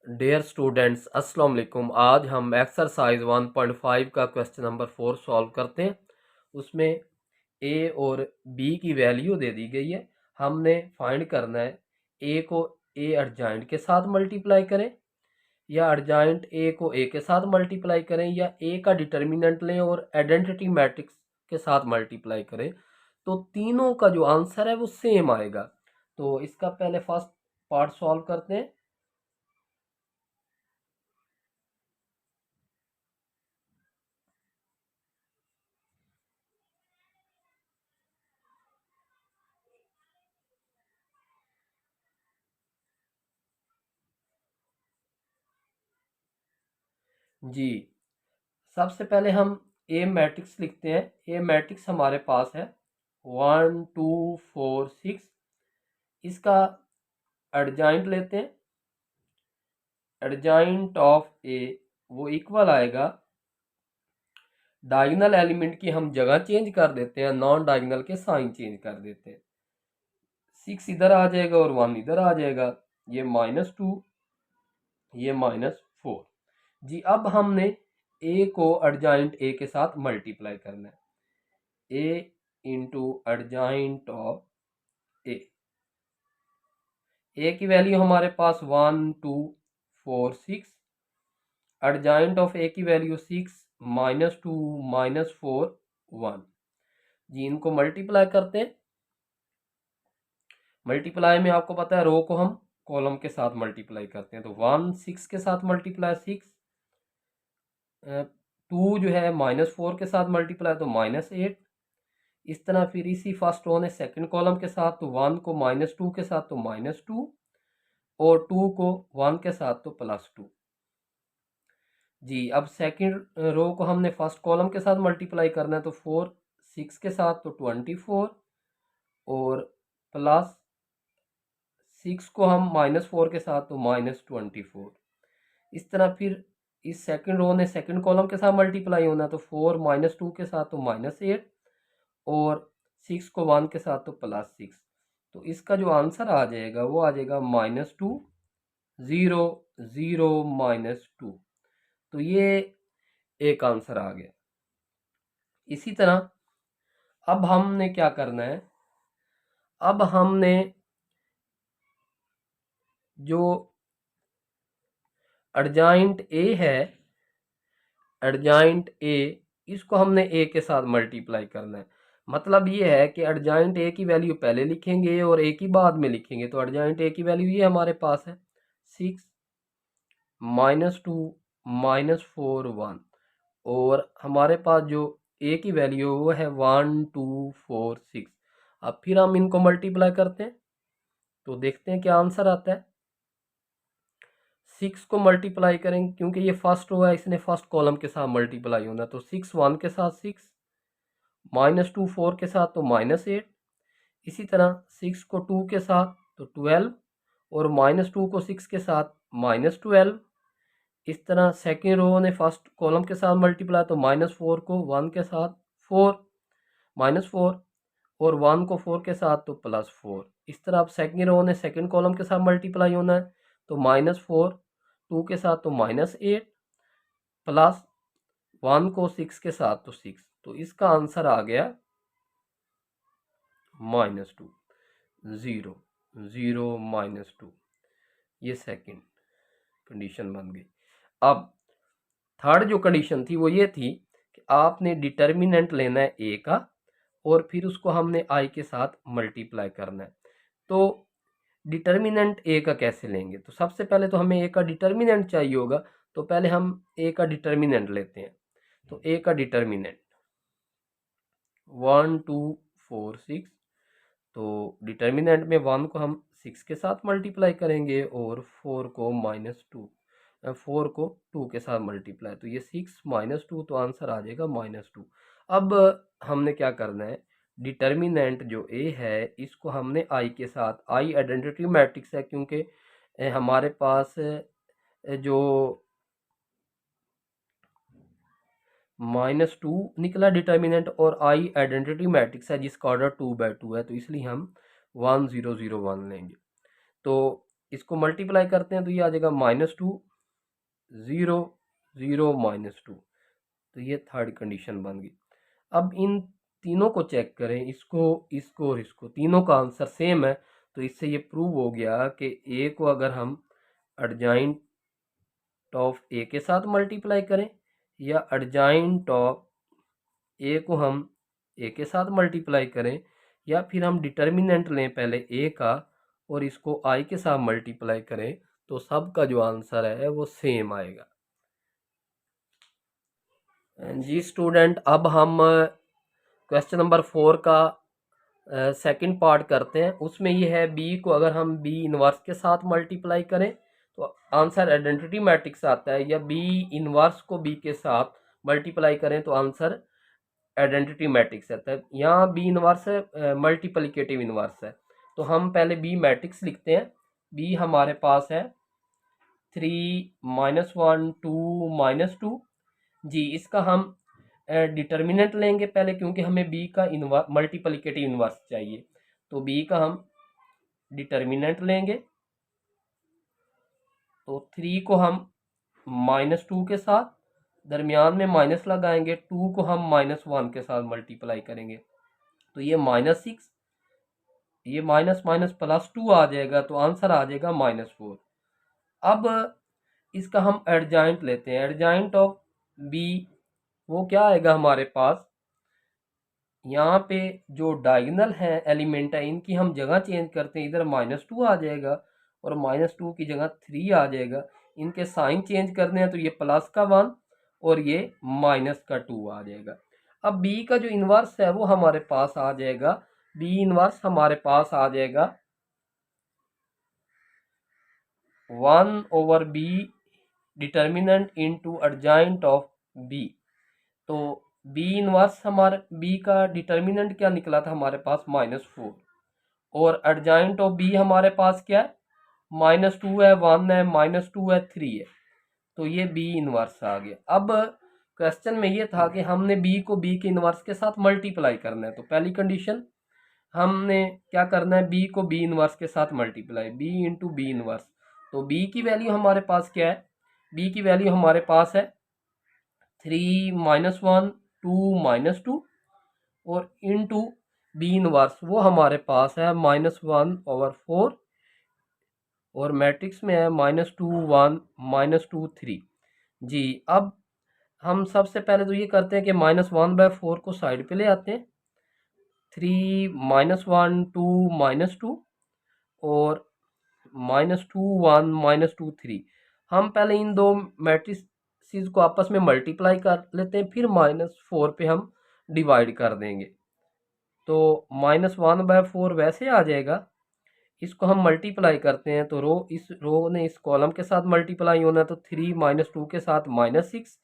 Dear students अस्सलाम वालेकुम। आज हम एक्सरसाइज 1.5 का क्वेश्चन नंबर 4 सॉल्व करते हैं। उसमें ए और बी की वैल्यू दे दी गई है। हमने फाइंड करना है ए को ए एडजॉइंट के साथ मल्टीप्लाई करें या एडजॉइंट ए को ए के साथ मल्टीप्लाई करें या ए का डिटर्मिनेंट लें और आइडेंटिटी मैट्रिक्स के साथ मल्टीप्लाई करें। तो तीनों का जो आंसर है वो सेम आएगा। तो इसका पहले फर्स्ट पार्ट सॉल्व करते हैं। जी, सबसे पहले हम ए मैट्रिक्स लिखते हैं। ए मैट्रिक्स हमारे पास है 1 2 4 6। इसका एडजॉइंट लेते हैं। एडजॉइंट ऑफ ए वो इक्वल आएगा, डायगोनल एलिमेंट की हम जगह चेंज कर देते हैं, नॉन डायगोनल के साइन चेंज कर देते हैं। 6 इधर आ जाएगा और 1 इधर आ जाएगा। ये -2, ये -4। जी, अब हमने ए को एडजॉइंट ए के साथ मल्टीप्लाई करना है। ए इंटू एडजॉइंट ऑफ ए। ए की वैल्यू हमारे पास 1 2 4 6। एडजॉइंट ऑफ ए की वैल्यू 6 -2 -4 1। जी, इनको मल्टीप्लाई करते हैं। मल्टीप्लाई में आपको पता है रो को हम कॉलम के साथ मल्टीप्लाई करते हैं। तो 1 6 के साथ मल्टीप्लाई 6, 2 जो है -4 के साथ मल्टीप्लाई तो -8। इस तरह फिर इसी फर्स्ट रो ने सेकंड कॉलम के साथ, तो 1 को -2 के साथ तो -2 और 2 को 1 के साथ तो +2। जी, अब सेकंड रो को हमने फर्स्ट कॉलम के साथ मल्टीप्लाई करना है। तो 4 6 के साथ तो 24 और प्लस 6 को हम -4 के साथ तो -24। इस तरह फिर इस सेकंड रो ने सेकंड कॉलम के साथ मल्टीप्लाई होना है। तो 4 -2 के साथ तो -8 और 6 को 1 के साथ तो +6। तो इसका जो आंसर आ जाएगा वो आ जाएगा -2 0 0 -2। तो ये एक आंसर आ गया। इसी तरह अब हमने क्या करना है, अब हमने जो एडजॉइंट ए है, एडजॉइंट ए, इसको हमने ए के साथ मल्टीप्लाई करना है। मतलब ये है कि एडजॉइंट ए की वैल्यू पहले लिखेंगे और ए की बाद में लिखेंगे। तो एडजॉइंट ए की वैल्यू ये हमारे पास है 6 -2 -4 1 और हमारे पास जो ए की वैल्यू वो है 1 2 4 6। अब फिर हम इनको मल्टीप्लाई करते हैं तो देखते हैं क्या आंसर आता है। 6 को मल्टीप्लाई करेंगे क्योंकि ये फर्स्ट रो है, इसने फर्स्ट कॉलम के साथ मल्टीप्लाई होना। तो 6 1 के साथ 6, -2 4 के साथ तो -8। इसी तरह 6 को 2 के साथ तो 12 और -2 को 6 के साथ -12। इस तरह सेकेंड रो ने फर्स्ट कॉलम के साथ मल्टीप्लाई तो -4 को 1 के साथ 4 -4 और 1 को 4 के साथ तो +4। इस तरह अब सेकेंड रो ने सेकेंड कॉलम के साथ मल्टीप्लाई होना है। तो -4 2 के साथ तो -8 प्लस 1 को 6 के साथ तो 6। तो इसका आंसर आ गया -2 0 0 -2। ये सेकंड कंडीशन बन गई। अब थर्ड जो कंडीशन थी वो ये थी कि आपने डिटर्मिनेंट लेना है ए का और फिर उसको हमने आई के साथ मल्टीप्लाई करना है। तो डिटर्मिनेंट ए का कैसे लेंगे, तो सबसे पहले तो हमें ए का डिटर्मिनेंट चाहिए होगा। तो पहले हम ए का डिटर्मिनेंट लेते हैं। तो ए का डिटर्मिनेंट 1 2 4 6। तो डिटर्मिनेंट में 1 को हम 6 के साथ मल्टीप्लाई करेंगे और 4 को -2 को 2 के साथ मल्टीप्लाई। तो ये 6 -2 तो आंसर आ जाएगा -2। अब हमने क्या करना है, डिटर्मिनेंट जो ए है इसको हमने आई के साथ, आई आइडेंटिटी मैट्रिक्स है क्योंकि हमारे पास जो -2 निकला डिटर्मिनेंट और आई आइडेंटिटी मैट्रिक्स है जिसका ऑर्डर 2 बाय 2 है। तो इसलिए हम 1 0 0 1 लेंगे। तो इसको मल्टीप्लाई करते हैं तो ये आ जाएगा -2 0 0 -2। तो ये थर्ड कंडीशन बन गई। अब इन तीनों को चेक करें, इसको इसको और इसको, तीनों का आंसर सेम है। तो इससे ये प्रूव हो गया कि ए को अगर हम एडजॉइंट ऑफ ए के साथ मल्टीप्लाई करें या एडजॉइंट ऑफ ए को हम ए के साथ मल्टीप्लाई करें या फिर हम डिटर्मिनेंट लें पहले ए का और इसको आई के साथ मल्टीप्लाई करें, तो सबका जो आंसर है वो सेम आएगा। जी स्टूडेंट, अब हम क्वेश्चन नंबर 4 का सेकंड पार्ट करते हैं। उसमें ये है बी को अगर हम बी इनवर्स के साथ मल्टीप्लाई करें तो आंसर आइडेंटिटी मैट्रिक्स आता है, या बी इनवर्स को बी के साथ मल्टीप्लाई करें तो आंसर आइडेंटिटी मैट्रिक्स आता है। यहाँ बी इनवर्स है, मल्टीप्लिकेटिव इनवर्स है। तो हम पहले बी मैट्रिक्स लिखते हैं। बी हमारे पास है 3 -1 2 -2। जी इसका हम डिटर्मिनेंट लेंगे पहले, क्योंकि हमें बी का इनवर्स मल्टीप्लिकेटिव इनवर्स चाहिए। तो बी का हम डिटर्मिनेंट लेंगे, तो 3 को हम -2 के साथ, दरमियान में माइनस लगाएंगे, 2 को हम -1 के साथ मल्टीप्लाई करेंगे तो ये -6, ये माइनस माइनस +2 आ जाएगा, तो आंसर आ जाएगा -4। अब इसका हम एडजॉइंट लेते हैं। एडजॉइंट ऑफ बी वो क्या आएगा हमारे पास, यहाँ पे जो डायगोनल है एलिमेंट है इनकी हम जगह चेंज करते हैं, इधर -2 आ जाएगा और -2 की जगह 3 आ जाएगा। इनके साइन चेंज करने हैं तो ये प्लस का 1 और ये माइनस का 2 आ जाएगा। अब बी का जो इन्वर्स है वो हमारे पास आ जाएगा, बी इनवर्स हमारे पास आ जाएगा 1/b determinant into adjoint of B. तो बी इनवर्स हमारे बी का डिटर्मिनेंट क्या निकला था हमारे पास -4, और एडजॉइंट ऑफ बी हमारे पास क्या है, -2 है, 1 है, -2 है, 3 है। तो ये बी इनवर्स आ गया। अब क्वेश्चन में ये था कि हमने बी को बी के इनवर्स के साथ मल्टीप्लाई करना है। तो पहली कंडीशन हमने क्या करना है, बी को बी इनवर्स के साथ multiply, B into B inverse. तो बी की वैल्यू हमारे पास क्या है, बी की वैल्यू हमारे पास है 3 -1 2 -2 और इनटू बी इनवर्स वो हमारे पास है -1/4 और मैट्रिक्स में है -2 1 -2 3। जी अब हम सबसे पहले तो ये करते हैं कि -1/4 को साइड पे ले आते हैं, 3 -1 2 -2 और -2 1 -2 3। हम पहले इन दो मैट्रिसेस को आपस में मल्टीप्लाई कर लेते हैं, फिर -4 पे हम डिवाइड कर देंगे। तो -1/4 वैसे आ जाएगा, इसको हम मल्टीप्लाई करते हैं तो इस रो ने इस कॉलम के साथ मल्टीप्लाई होना है, तो 3 -2 के साथ -6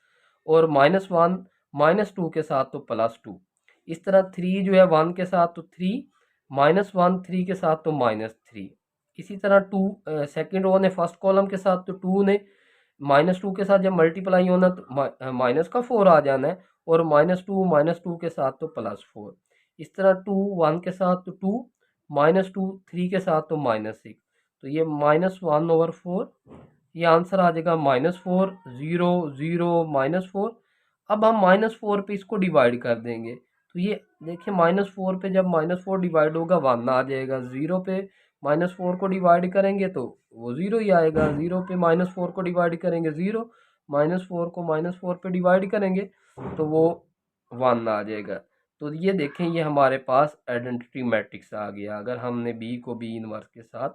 और -1 -2 के साथ तो +2। इस तरह 3 जो है 1 के साथ तो 3 -1 3 के साथ तो -3। इसी तरह 2 सेकेंड रो ने फर्स्ट कॉलम के साथ, तो 2 ने -2 के साथ जब मल्टीप्लाई होना तो माइनस का 4 आ जाना है, और -2 के साथ तो +4। इस तरह 2 1 के साथ तो 2 -2 3 के साथ तो -6। तो ये -1/4, ये आंसर आ जाएगा -4 0 0 -4। अब हम -4 पे इसको डिवाइड कर देंगे, तो ये देखिए -4 पे जब -4 डिवाइड होगा 1 आ जाएगा, 0 पे -4 को डिवाइड करेंगे तो वो 0 ही आएगा, 0 पे -4 को डिवाइड करेंगे 0, -4 को -4 पे डिवाइड करेंगे तो वो 1 आ जाएगा। तो ये देखें, ये हमारे पास आइडेंटिटी मैट्रिक्स आ गया अगर हमने बी को बी इनवर्स के साथ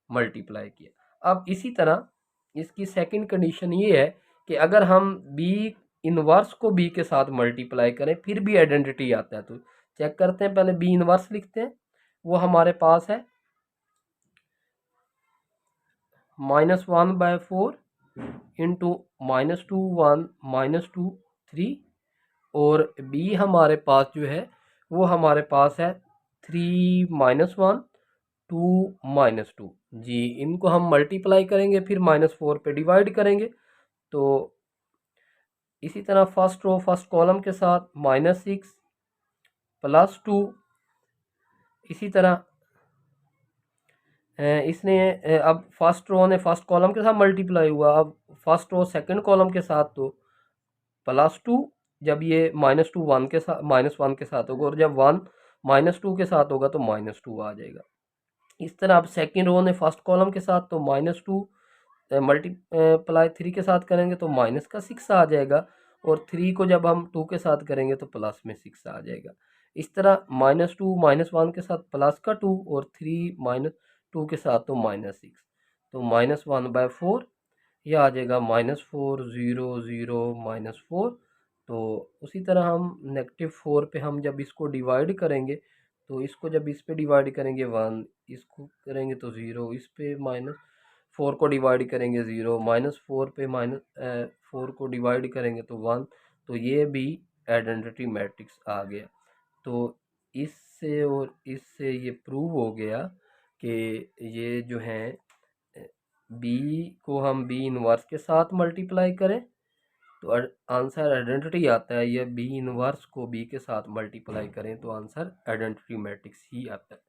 मल्टीप्लाई किया। अब इसी तरह इसकी सेकंड कंडीशन ये है कि अगर हम बी इनवर्स को बी के साथ मल्टीप्लाई करें फिर भी आइडेंटिटी आता है। तो चेक करते हैं, पहले बी इनवर्स लिखते हैं। वो हमारे पास है -1/4 इंटू -2 1 -2 3, और बी हमारे पास जो है वो हमारे पास है 3 -1 2 -2। जी इनको हम मल्टीप्लाई करेंगे फिर -4 पे डिवाइड करेंगे। तो इसी तरह फर्स्ट रो फर्स्ट कॉलम के साथ -6 +2, इसी तरह इसने अब फर्स्ट रो ने फर्स्ट कॉलम के साथ मल्टीप्लाई हुआ, अब फर्स्ट रो सेकंड कॉलम के साथ तो +2, जब ये -2 1 के साथ -1 के साथ होगा, और जब 1 -2 के साथ होगा तो -2 आ जाएगा। इस तरह अब सेकंड रो ने फर्स्ट कॉलम के साथ तो -2 मल्टीप्लाई 3 के साथ करेंगे तो -6 आ जाएगा, और 3 को जब हम 2 के साथ करेंगे तो +6 आ जाएगा। इस तरह -2 -1 के साथ +2 और 3 -2 के साथ तो -6, तो -1/4 यह आ जाएगा -4 0 0 -4। तो उसी तरह हम -4 पे हम जब इसको डिवाइड करेंगे तो इसको जब इस पे डिवाइड करेंगे 1, इसको करेंगे तो 0, इस पे -4 को डिवाइड करेंगे 0, -4 पे -4 को डिवाइड करेंगे तो 1। तो ये भी आइडेंटिटी मैट्रिक्स आ गया। तो इससे और इससे ये प्रूव हो गया कि ये जो है बी को हम बी इनवर्स के साथ मल्टीप्लाई करें तो आंसर आइडेंटिटी आता है, या बी इनवर्स को बी के साथ मल्टीप्लाई करें तो आंसर आइडेंटिटी मैट्रिक्स ही आता है।